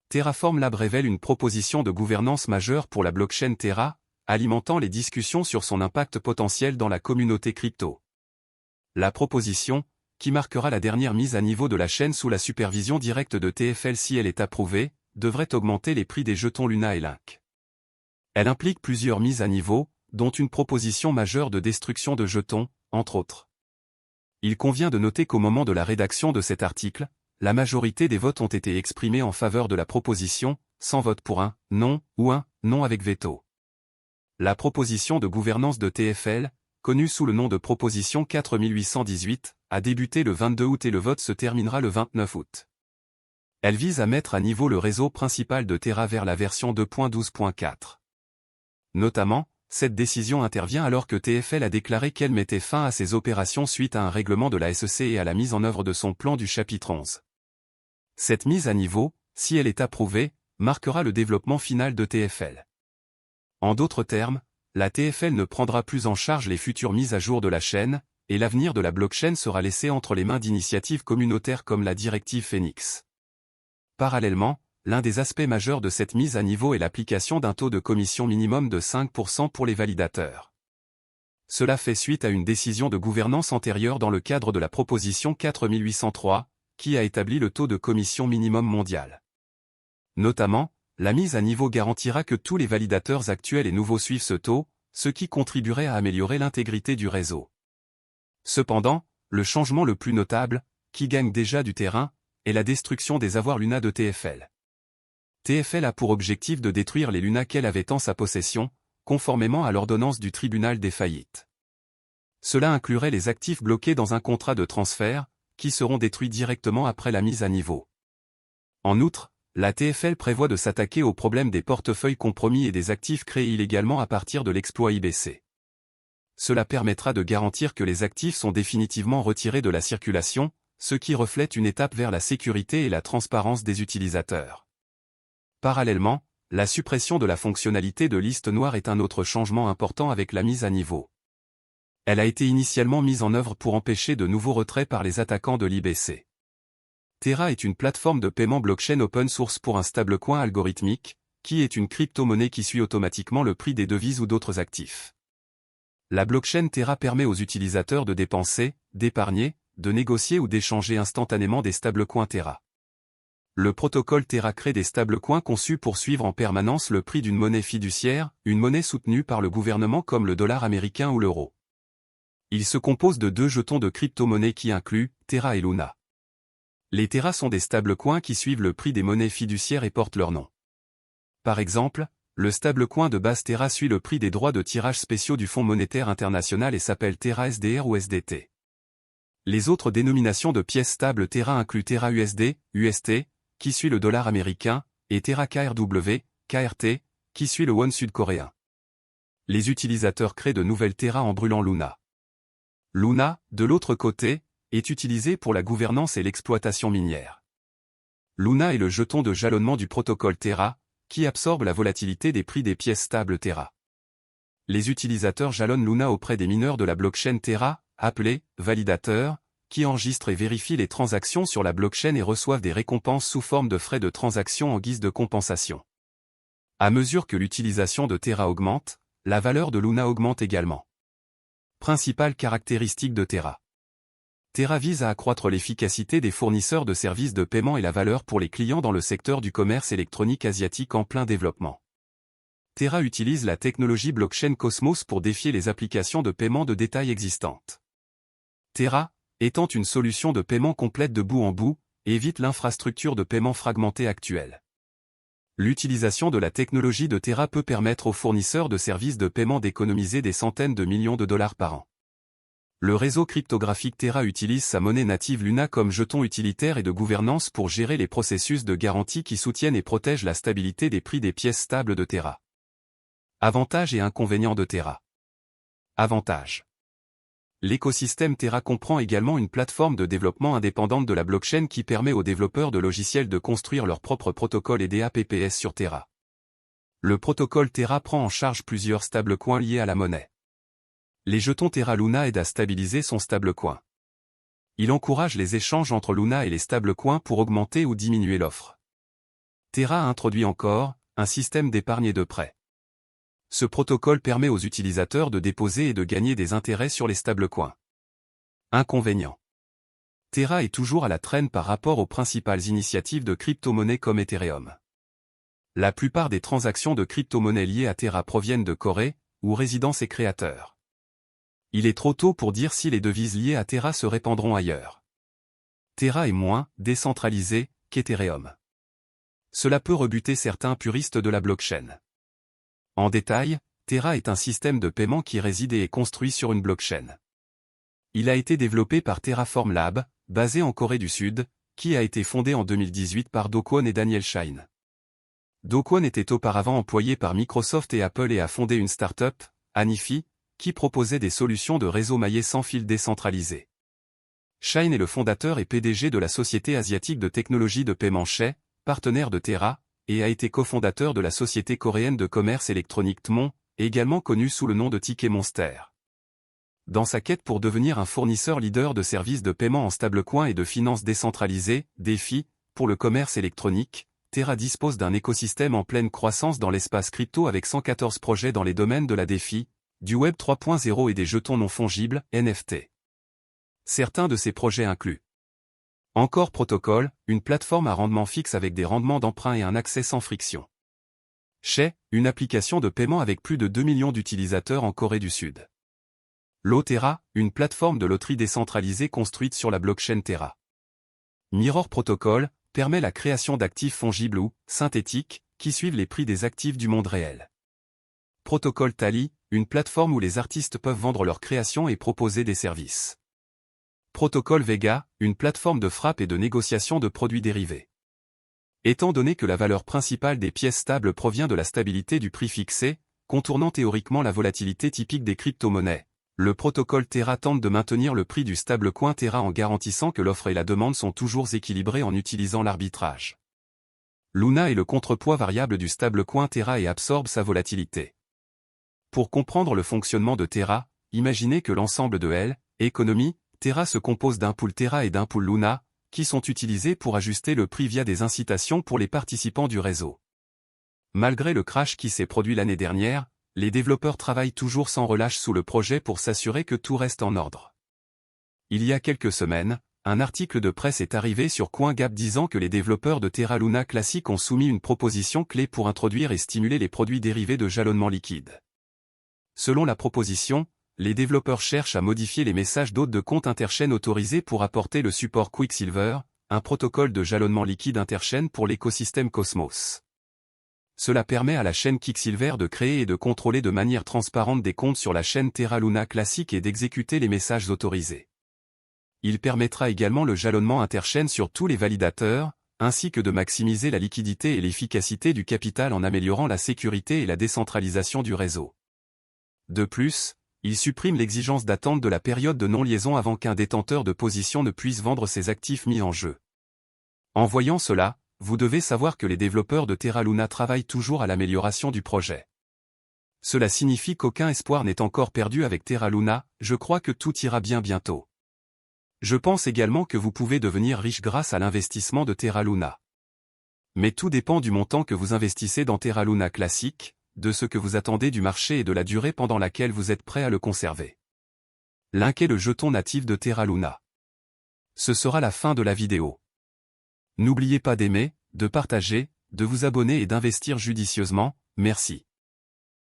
Terraform Lab révèle une proposition de gouvernance majeure pour la blockchain Terra, alimentant les discussions sur son impact potentiel dans la communauté crypto. La proposition, qui marquera la dernière mise à niveau de la chaîne sous la supervision directe de TFL si elle est approuvée, devrait augmenter les prix des jetons Luna et Link. Elle implique plusieurs mises à niveau, dont une proposition majeure de destruction de jetons, entre autres. Il convient de noter qu'au moment de la rédaction de cet article, la majorité des votes ont été exprimés en faveur de la proposition, sans vote pour un « non » ou un « non avec veto ». La proposition de gouvernance de TFL, connue sous le nom de proposition 4818, a débuté le 22 août et le vote se terminera le 29 août. Elle vise à mettre à niveau le réseau principal de Terra vers la version 2.12.4. Notamment, cette décision intervient alors que TFL a déclaré qu'elle mettait fin à ses opérations suite à un règlement de la SEC et à la mise en œuvre de son plan du chapitre 11. Cette mise à niveau, si elle est approuvée, marquera le développement final de TFL. En d'autres termes, la TFL ne prendra plus en charge les futures mises à jour de la chaîne, et l'avenir de la blockchain sera laissé entre les mains d'initiatives communautaires comme la directive Phoenix. Parallèlement, l'un des aspects majeurs de cette mise à niveau est l'application d'un taux de commission minimum de 5% pour les validateurs. Cela fait suite à une décision de gouvernance antérieure dans le cadre de la proposition 4803, qui a établi le taux de commission minimum mondial. Notamment, la mise à niveau garantira que tous les validateurs actuels et nouveaux suivent ce taux, ce qui contribuerait à améliorer l'intégrité du réseau. Cependant, le changement le plus notable, qui gagne déjà du terrain, est la destruction des avoirs Luna de TFL. TFL a pour objectif de détruire les Luna qu'elle avait en sa possession, conformément à l'ordonnance du tribunal des faillites. Cela inclurait les actifs bloqués dans un contrat de transfert, qui seront détruits directement après la mise à niveau. En outre, la TFL prévoit de s'attaquer au problème des portefeuilles compromis et des actifs créés illégalement à partir de l'exploit IBC. Cela permettra de garantir que les actifs sont définitivement retirés de la circulation, ce qui reflète une étape vers la sécurité et la transparence des utilisateurs. Parallèlement, la suppression de la fonctionnalité de liste noire est un autre changement important avec la mise à niveau. Elle a été initialement mise en œuvre pour empêcher de nouveaux retraits par les attaquants de l'IBC. Terra est une plateforme de paiement blockchain open source pour un stablecoin algorithmique, qui est une crypto-monnaie qui suit automatiquement le prix des devises ou d'autres actifs. La blockchain Terra permet aux utilisateurs de dépenser, d'épargner, de négocier ou d'échanger instantanément des stablecoins Terra. Le protocole Terra crée des stablecoins conçus pour suivre en permanence le prix d'une monnaie fiduciaire, une monnaie soutenue par le gouvernement comme le dollar américain ou l'euro. Il se compose de deux jetons de crypto-monnaie qui incluent Terra et Luna. Les Terra sont des stablecoins qui suivent le prix des monnaies fiduciaires et portent leur nom. Par exemple, le stablecoin de base Terra suit le prix des droits de tirage spéciaux du Fonds monétaire international et s'appelle Terra SDR ou SDT. Les autres dénominations de pièces stables Terra incluent Terra USD, UST, qui suit le dollar américain, et Terra KRW, KRT, qui suit le won sud-coréen. Les utilisateurs créent de nouvelles Terra en brûlant Luna. Luna, de l'autre côté, est utilisé pour la gouvernance et l'exploitation minière. Luna est le jeton de jalonnement du protocole Terra, qui absorbe la volatilité des prix des pièces stables Terra. Les utilisateurs jalonnent Luna auprès des mineurs de la blockchain Terra, appelés validateurs, qui enregistrent et vérifient les transactions sur la blockchain et reçoivent des récompenses sous forme de frais de transaction en guise de compensation. À mesure que l'utilisation de Terra augmente, la valeur de Luna augmente également. Principale caractéristique de Terra. Terra vise à accroître l'efficacité des fournisseurs de services de paiement et la valeur pour les clients dans le secteur du commerce électronique asiatique en plein développement. Terra utilise la technologie blockchain Cosmos pour défier les applications de paiement de détail existantes. Terra, étant une solution de paiement complète de bout en bout, évite l'infrastructure de paiement fragmentée actuelle. L'utilisation de la technologie de Terra peut permettre aux fournisseurs de services de paiement d'économiser des centaines de millions de dollars par an. Le réseau cryptographique Terra utilise sa monnaie native Luna comme jeton utilitaire et de gouvernance pour gérer les processus de garantie qui soutiennent et protègent la stabilité des prix des pièces stables de Terra. Avantages et inconvénients de Terra. Avantages. L'écosystème Terra comprend également une plateforme de développement indépendante de la blockchain qui permet aux développeurs de logiciels de construire leur propre protocole et DApps sur Terra. Le protocole Terra prend en charge plusieurs stablecoins liés à la monnaie. Les jetons Terra Luna aident à stabiliser son stablecoin. Il encourage les échanges entre Luna et les stablecoins pour augmenter ou diminuer l'offre. Terra a introduit encore un système d'épargne et de prêt. Ce protocole permet aux utilisateurs de déposer et de gagner des intérêts sur les stablecoins. Inconvénient. Terra est toujours à la traîne par rapport aux principales initiatives de crypto-monnaies comme Ethereum. La plupart des transactions de crypto-monnaies liées à Terra proviennent de Corée, où résident ses créateurs. Il est trop tôt pour dire si les devises liées à Terra se répandront ailleurs. Terra est moins décentralisé qu'Ethereum. Cela peut rebuter certains puristes de la blockchain. En détail, Terra est un système de paiement qui réside et est construit sur une blockchain. Il a été développé par Terraform Lab, basé en Corée du Sud, qui a été fondé en 2018 par Do Kwon et Daniel Shine. Do Kwon était auparavant employé par Microsoft et Apple et a fondé une start-up, Anifi, qui proposait des solutions de réseau maillé sans fil décentralisé. Shine est le fondateur et PDG de la société asiatique de technologie de paiement Shay, partenaire de Terra, et a été cofondateur de la société coréenne de commerce électronique Tmon, également connue sous le nom de Ticket Monster. Dans sa quête pour devenir un fournisseur leader de services de paiement en stablecoin et de finances décentralisées, DeFi, pour le commerce électronique, Terra dispose d'un écosystème en pleine croissance dans l'espace crypto avec 114 projets dans les domaines de la DeFi, du Web 3.0 et des jetons non fongibles, NFT. Certains de ces projets incluent Encore Protocol, une plateforme à rendement fixe avec des rendements d'emprunt et un accès sans friction. Shay, une application de paiement avec plus de 2 millions d'utilisateurs en Corée du Sud. Terra, une plateforme de loterie décentralisée construite sur la blockchain Terra. Mirror Protocol permet la création d'actifs fongibles ou synthétiques qui suivent les prix des actifs du monde réel. Protocol Tally, une plateforme où les artistes peuvent vendre leurs créations et proposer des services. Protocol Vega, une plateforme de frappe et de négociation de produits dérivés. Étant donné que la valeur principale des pièces stables provient de la stabilité du prix fixé, contournant théoriquement la volatilité typique des crypto-monnaies, le protocole Terra tente de maintenir le prix du stablecoin Terra en garantissant que l'offre et la demande sont toujours équilibrées en utilisant l'arbitrage. Luna est le contrepoids variable du stablecoin Terra et absorbe sa volatilité. Pour comprendre le fonctionnement de Terra, imaginez que l'ensemble de l'économie Terra se compose d'un pool Terra et d'un pool Luna, qui sont utilisés pour ajuster le prix via des incitations pour les participants du réseau. Malgré le crash qui s'est produit l'année dernière, les développeurs travaillent toujours sans relâche sous le projet pour s'assurer que tout reste en ordre. Il y a quelques semaines, un article de presse est arrivé sur CoinGap disant que les développeurs de Terra Luna Classic ont soumis une proposition clé pour introduire et stimuler les produits dérivés de jalonnement liquide. Selon la proposition, les développeurs cherchent à modifier les messages d'hôtes de compte interchaîne autorisés pour apporter le support Quicksilver, un protocole de jalonnement liquide interchaîne pour l'écosystème Cosmos. Cela permet à la chaîne Quicksilver de créer et de contrôler de manière transparente des comptes sur la chaîne Terra Luna Classic et d'exécuter les messages autorisés. Il permettra également le jalonnement interchaîne sur tous les validateurs, ainsi que de maximiser la liquidité et l'efficacité du capital en améliorant la sécurité et la décentralisation du réseau. De plus, il supprime l'exigence d'attente de la période de non-liaison avant qu'un détenteur de position ne puisse vendre ses actifs mis en jeu. En voyant cela, vous devez savoir que les développeurs de Terra Luna travaillent toujours à l'amélioration du projet. Cela signifie qu'aucun espoir n'est encore perdu avec Terra Luna, je crois que tout ira bien bientôt. Je pense également que vous pouvez devenir riche grâce à l'investissement de Terra Luna. Mais tout dépend du montant que vous investissez dans Terra Luna Classic, de ce que vous attendez du marché et de la durée pendant laquelle vous êtes prêt à le conserver. Link est le jeton natif de Terra Luna. Ce sera la fin de la vidéo. N'oubliez pas d'aimer, de partager, de vous abonner et d'investir judicieusement, merci.